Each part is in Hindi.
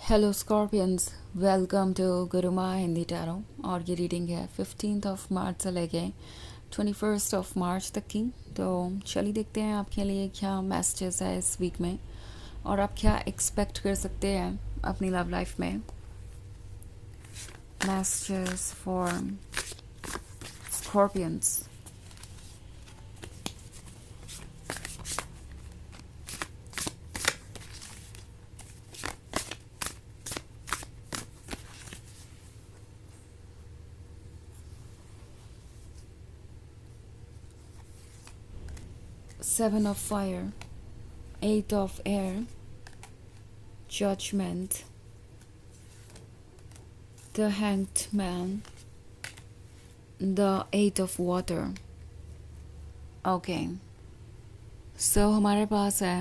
Hello scorpions, welcome to Guruma Hindi tarot. और ये रीडिंग है 15 मार्च से लेके 21 मार्च तक की। तो चलिए देखते हैं आपके लिए क्या मैसेजेस है इस वीक में और आप क्या एक्सपेक्ट कर सकते हैं अपनी लव लाइफ में। Messages for scorpions. 7 of Fire, 8 of Air, Judgment, the Hanged Man, the 8 of Water. Okay, सो हमारे पास है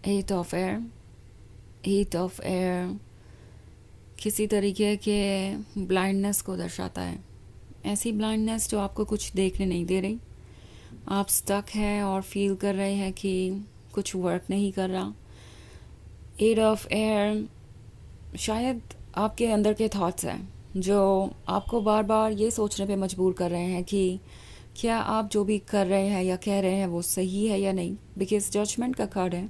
8 of Air। 8 of Air किसी तरीके के ब्लाइंडनेस को दर्शाता है। ऐसी ब्लाइंडनेस जो आपको कुछ देखने नहीं दे रही। आप स्टक हैं और फील कर रहे हैं कि कुछ वर्क नहीं कर रहा। 8 of Air शायद आपके अंदर के थॉट्स हैं जो आपको बार बार ये सोचने पे मजबूर कर रहे हैं कि क्या आप जो भी कर रहे हैं या कह रहे हैं वो सही है या नहीं, बिकॉज जजमेंट का कार्ड है।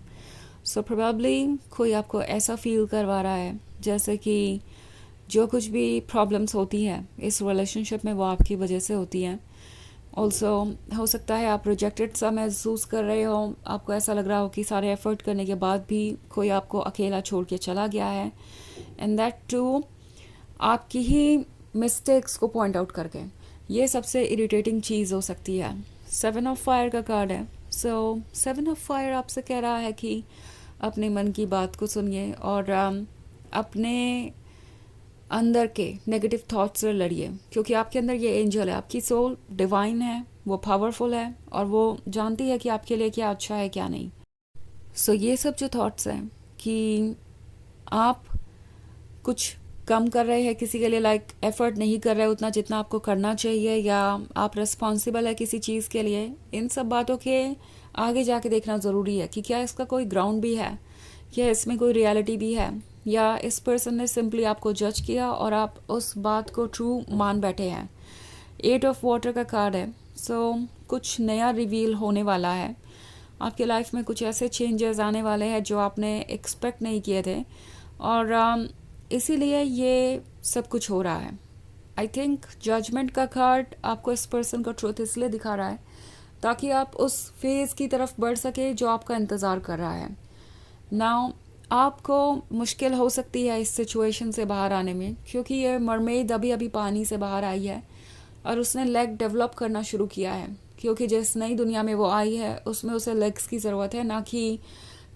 सो प्रोबेबली कोई आपको ऐसा फील करवा रहा है जैसे कि जो कुछ भी प्रॉब्लम्स होती हैं इस रिलेशनशिप में वो आपकी वजह से होती हैं। ऑल्सो हो सकता है आप रिजेक्टेड सा महसूस कर रहे हो। आपको ऐसा लग रहा हो कि सारे एफर्ट करने के बाद भी कोई आपको अकेला छोड़ के चला गया है, एंड दैट टू आपकी ही मिस्टेक्स को पॉइंट आउट करके। ये सबसे इरिटेटिंग चीज़ हो सकती है। 7 of Fire का कार्ड है। सो 7 of Fire आपसे कह रहा है कि अपने मन की बात को सुनिए और अपने अंदर के नेगेटिव थॉट्स से लड़िए, क्योंकि आपके अंदर ये एंजल है, आपकी सोल डिवाइन है, वो पावरफुल है और वो जानती है कि आपके लिए क्या अच्छा है क्या नहीं। सो ये सब जो थॉट्स हैं कि आप कुछ कम कर रहे हैं किसी के लिए, लाइक एफर्ट नहीं कर रहे उतना जितना आपको करना चाहिए, या आप रिस्पॉन्सिबल है किसी चीज़ के लिए, इन सब बातों के आगे जाके देखना ज़रूरी है कि क्या इसका कोई ग्राउंड भी है, क्या इसमें कोई रियलिटी भी है, या इस पर्सन ने सिंपली आपको जज किया और आप उस बात को ट्रू मान बैठे हैं। 8 of Water का कार्ड है। सो कुछ नया रिवील होने वाला है आपके लाइफ में, कुछ ऐसे चेंजेस आने वाले हैं जो आपने एक्सपेक्ट नहीं किए थे और इसीलिए ये सब कुछ हो रहा है। आई थिंक जजमेंट का कार्ड आपको इस पर्सन का ट्रूथ इसलिए दिखा रहा है ताकि आप उस फेज़ की तरफ बढ़ सके जो आपका इंतज़ार कर रहा है। नाउ आपको मुश्किल हो सकती है इस सिचुएशन से बाहर आने में, क्योंकि ये मरमेड अभी अभी पानी से बाहर आई है और उसने लेग डेवलप करना शुरू किया है, क्योंकि जिस नई दुनिया में वो आई है उसमें उसे लेग्स की ज़रूरत है, ना कि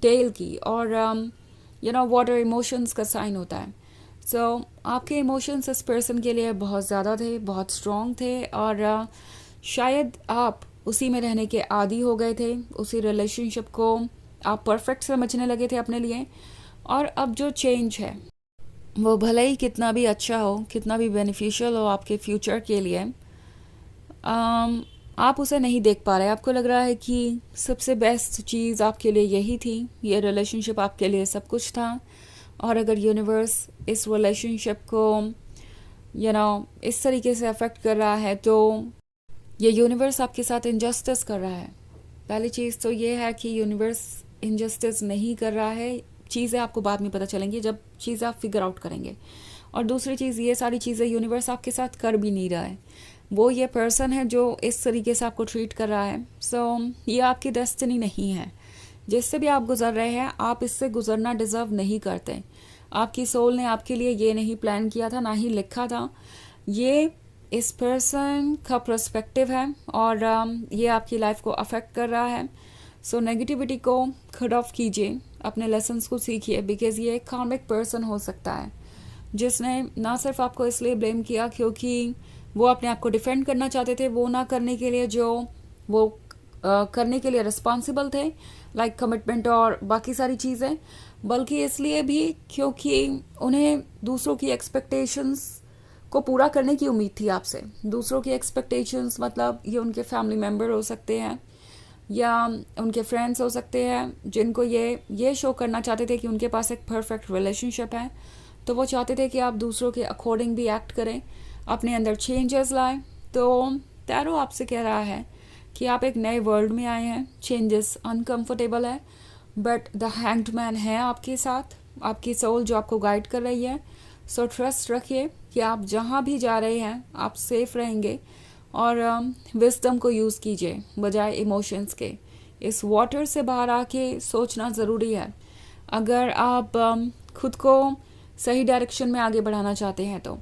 टेल की। और वाटर इमोशंस का साइन होता है। सो आपके इमोशंस इस पर्सन के लिए बहुत ज़्यादा थे, बहुत स्ट्रॉन्ग थे और शायद आप उसी में रहने के आदी हो गए थे। उसी रिलेशनशिप को आप परफेक्ट समझने लगे थे अपने लिए, और अब जो चेंज है वो भले ही कितना भी अच्छा हो, कितना भी बेनिफिशियल हो आपके फ्यूचर के लिए, आप उसे नहीं देख पा रहे। आपको लग रहा है कि सबसे बेस्ट चीज़ आपके लिए यही थी, ये रिलेशनशिप आपके लिए सब कुछ था। और अगर यूनिवर्स इस रिलेशनशिप को इस तरीके से अफेक्ट कर रहा है तो ये यूनिवर्स आपके साथ इनजस्टिस कर रहा है। पहली चीज़ तो ये है कि यूनिवर्स इनजस्टिस नहीं कर रहा है। चीज़ें आपको बाद में पता चलेंगी जब चीज़ें आप फिगर आउट करेंगे। और दूसरी चीज़, ये सारी चीज़ें यूनिवर्स आपके साथ कर भी नहीं रहा है, वो ये पर्सन है जो इस तरीके से आपको ट्रीट कर रहा है। सो ये आपकी डेस्टिनी नहीं है। जिससे भी आप गुजर रहे हैं आप इससे गुजरना डिज़र्व नहीं करते। आपकी सोल ने आपके लिए ये नहीं प्लान किया था, ना ही लिखा था। ये इस पर्सन का पर्सपेक्टिव है और ये आपकी लाइफ को अफेक्ट कर रहा है। सो नेगेटिविटी को कट ऑफ कीजिए, अपने लेसन्स को सीखिए, बिकॉज ये एक कार्मिक पर्सन हो सकता है जिसने ना सिर्फ आपको इसलिए ब्लेम किया क्योंकि वो अपने आप को डिफेंड करना चाहते थे, वो ना करने के लिए जो वो करने के लिए रिस्पॉन्सिबल थे, लाइक कमिटमेंट और बाकी सारी चीज़ें, बल्कि इसलिए भी क्योंकि उन्हें दूसरों की एक्सपेक्टेशंस को पूरा करने की उम्मीद थी आपसे। दूसरों की एक्सपेक्टेशंस मतलब ये उनके फैमिली मेम्बर हो सकते हैं या उनके फ्रेंड्स हो सकते हैं, जिनको ये शो करना चाहते थे कि उनके पास एक परफेक्ट रिलेशनशिप है। तो वो चाहते थे कि आप दूसरों के अकॉर्डिंग भी एक्ट करें, अपने अंदर चेंजेस लाएं। तो टैरो आपसे कह रहा है कि आप एक नए वर्ल्ड में आए हैं, चेंजेस अनकंफर्टेबल है, बट द हैंग्ड मैन है आपके साथ, आपकी सोल जो आपको गाइड कर रही है। सो ट्रस्ट रखिए कि आप जहाँ भी जा रहे हैं आप सेफ रहेंगे, और विजडम को यूज़ कीजिए बजाय इमोशंस के। इस वाटर से बाहर आके सोचना ज़रूरी है अगर आप खुद को सही डायरेक्शन में आगे बढ़ाना चाहते हैं तो।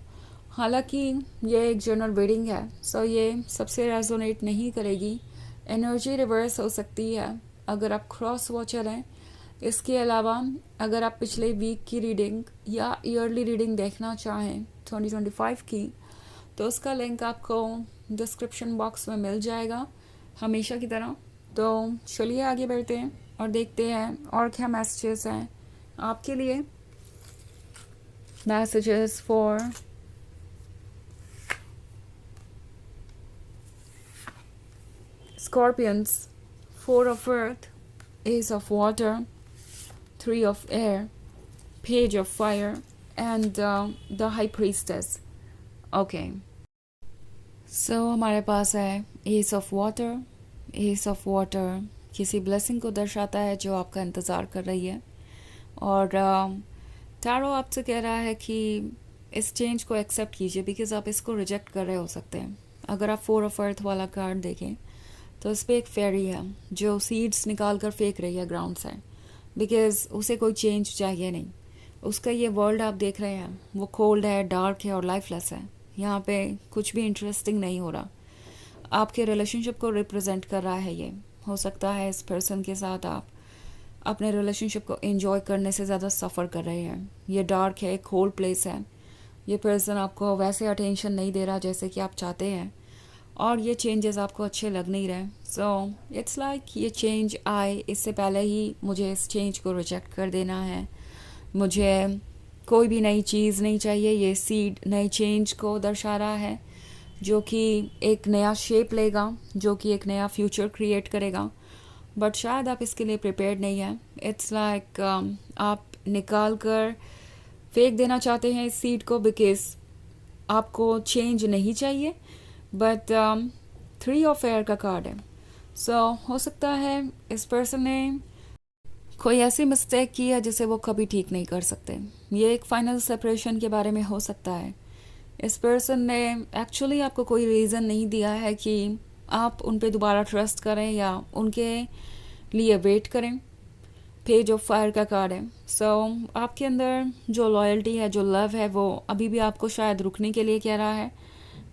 हालांकि ये एक जनरल रीडिंग है, सो ये सबसे रेजोनेट नहीं करेगी, एनर्जी रिवर्स हो सकती है अगर आप क्रॉस वॉचर हैं। इसके अलावा अगर आप पिछले वीक की रीडिंग या ईयरली रीडिंग देखना चाहें 2025 की, तो उसका लिंक आपको डिस्क्रिप्शन बॉक्स में मिल जाएगा हमेशा की तरह। तो चलिए आगे बढ़ते हैं और देखते हैं और क्या मैसेजेस हैं आपके लिए। Messages for Scorpions, 4 of Earth, Ace of Water, 3 of Air, Page of Fire, and the High Priestess. Okay. So हमारे पास है Ace of Water. Ace of Water किसी ब्लेसिंग को दर्शाता है जो आपका इंतज़ार कर रही है, और टैरो आपसे कह रहा है कि इस चेंज को एक्सेप्ट कीजिए बिकॉज आप इसको रिजेक्ट कर रहे हो सकते हैं। अगर आप 4 ऑफ अर्थ वाला कार्ड देखें तो इस पर एक फेरी है जो सीड्स निकाल कर फेंक रही है ग्राउंड से, बिकॉज उसे कोई चेंज चाहिए नहीं। उसका ये वर्ल्ड आप देख रहे हैं वो कोल्ड है, डार्क है और लाइफलेस है। यहाँ पे कुछ भी इंटरेस्टिंग नहीं हो रहा। आपके रिलेशनशिप को रिप्रेजेंट कर रहा है ये। हो सकता है इस पर्सन के साथ आप अपने रिलेशनशिप को एंजॉय करने से ज़्यादा सफ़र कर रहे हैं। ये डार्क है, एक कोल्ड प्लेस है। ये पर्सन आपको वैसे अटेंशन नहीं दे रहा जैसे कि आप चाहते हैं, और ये चेंजेस आपको अच्छे लग नहीं रहे। सो इट्स लाइक ये चेंज आए इससे पहले ही मुझे इस चेंज को रिजेक्ट कर देना है। मुझे कोई भी नई चीज़ नहीं चाहिए। ये सीड नई चेंज को दर्शा रहा है जो कि एक नया शेप लेगा, जो कि एक नया फ्यूचर क्रिएट करेगा, बट शायद आप इसके लिए प्रिपेयर्ड नहीं हैं। इट्स लाइक आप निकाल कर फेंक देना चाहते हैं इस सीड को बिकॉज आपको चेंज नहीं चाहिए, बट 3 ऑफ एयर का कार्ड है। सो हो सकता है इस पर्सन ने कोई ऐसी मिस्टेक की है जिसे वो कभी ठीक नहीं कर सकते। ये एक फाइनल सेपरेशन के बारे में हो सकता है। इस पर्सन ने एक्चुअली आपको कोई रीज़न नहीं दिया है कि आप उन पे दोबारा ट्रस्ट करें या उनके लिए वेट करें। पेज ऑफ फायर का कार्ड है। सो आपके अंदर जो लॉयल्टी है, जो लव है, वो अभी भी आपको शायद रुकने के लिए कह रहा है,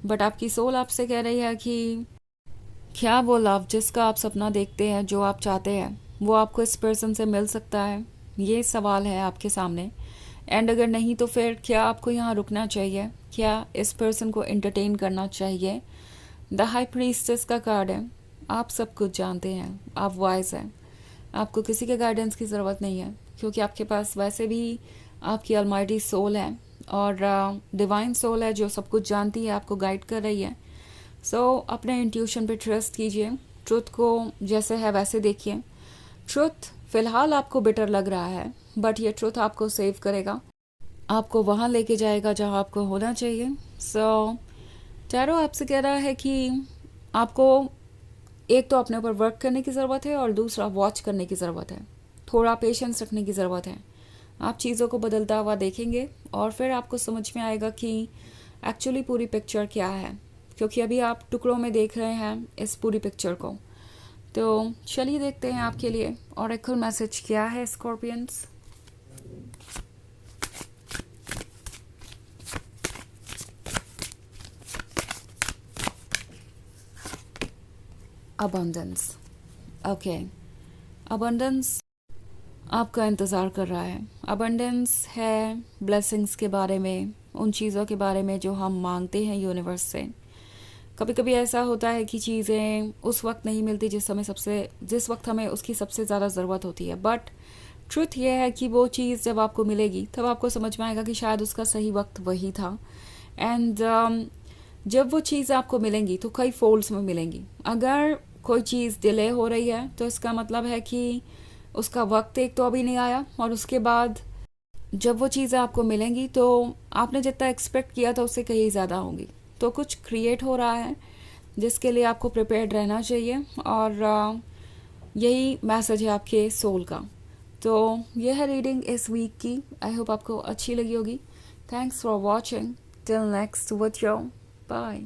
बट आपकी सोल आपसे कह रही है कि क्या वो लव जिसका आप सपना देखते हैं, जो आप चाहते हैं, वो आपको इस पर्सन से मिल सकता है। ये सवाल है आपके सामने। एंड अगर नहीं तो फिर क्या आपको यहाँ रुकना चाहिए, क्या इस पर्सन को एंटरटेन करना चाहिए। द हाई प्रीस्टेस का कार्ड है। आप सब कुछ जानते हैं, आप वाइज हैं, आपको किसी के गाइडेंस की ज़रूरत नहीं है क्योंकि आपके पास वैसे भी आपकी अलमाइटी सोल है और डिवाइन सोल है जो सब कुछ जानती है, आपको गाइड कर रही है। सो अपने इंट्यूशन पे ट्रस्ट कीजिए, ट्रुथ को जैसे है वैसे देखिए। ट्रुथ फ़िलहाल आपको बिटर लग रहा है, बट ये ट्रुथ आपको सेव करेगा, आपको वहाँ लेके जाएगा जहाँ आपको होना चाहिए। सो टैरो आपसे कह रहा है कि आपको एक तो अपने ऊपर वर्क करने की ज़रूरत है और दूसरा वॉच करने की ज़रूरत है। थोड़ा पेशेंस रखने की ज़रूरत है। आप चीज़ों को बदलता हुआ देखेंगे और फिर आपको समझ में आएगा कि एक्चुअली पूरी पिक्चर क्या है, क्योंकि अभी आप टुकड़ों में देख रहे हैं इस पूरी पिक्चर को। तो चलिए देखते हैं आपके लिए ऑरेकल मैसेज क्या है स्कॉर्पियंस। अबंडेंस। ओके, अबंडेंस आपका इंतज़ार कर रहा है। अबंडेंस है ब्लेसिंग्स के बारे में, उन चीज़ों के बारे में जो हम मांगते हैं यूनिवर्स से। कभी कभी ऐसा होता है कि चीज़ें उस वक्त नहीं मिलती जिस वक्त हमें उसकी सबसे ज़्यादा ज़रूरत होती है, बट ट्रुथ ये है कि वो चीज़ जब आपको मिलेगी तब आपको समझ में आएगा कि शायद उसका सही वक्त वही था। एंड जब वो चीज़ आपको मिलेंगी तो कई फोल्ड्स में मिलेंगी। अगर कोई चीज़ डिले हो रही है तो इसका मतलब है कि उसका वक्त एक तो अभी नहीं आया, और उसके बाद जब वो चीज़ें आपको मिलेंगी तो आपने जितना एक्सपेक्ट किया था उससे कहीं ज़्यादा होंगी। तो कुछ क्रिएट हो रहा है जिसके लिए आपको प्रिपेयर्ड रहना चाहिए, और यही मैसेज है आपके सोल का। तो यह है रीडिंग इस वीक की। आई होप आपको अच्छी लगी होगी। Thanks for watching. Till next with your bye.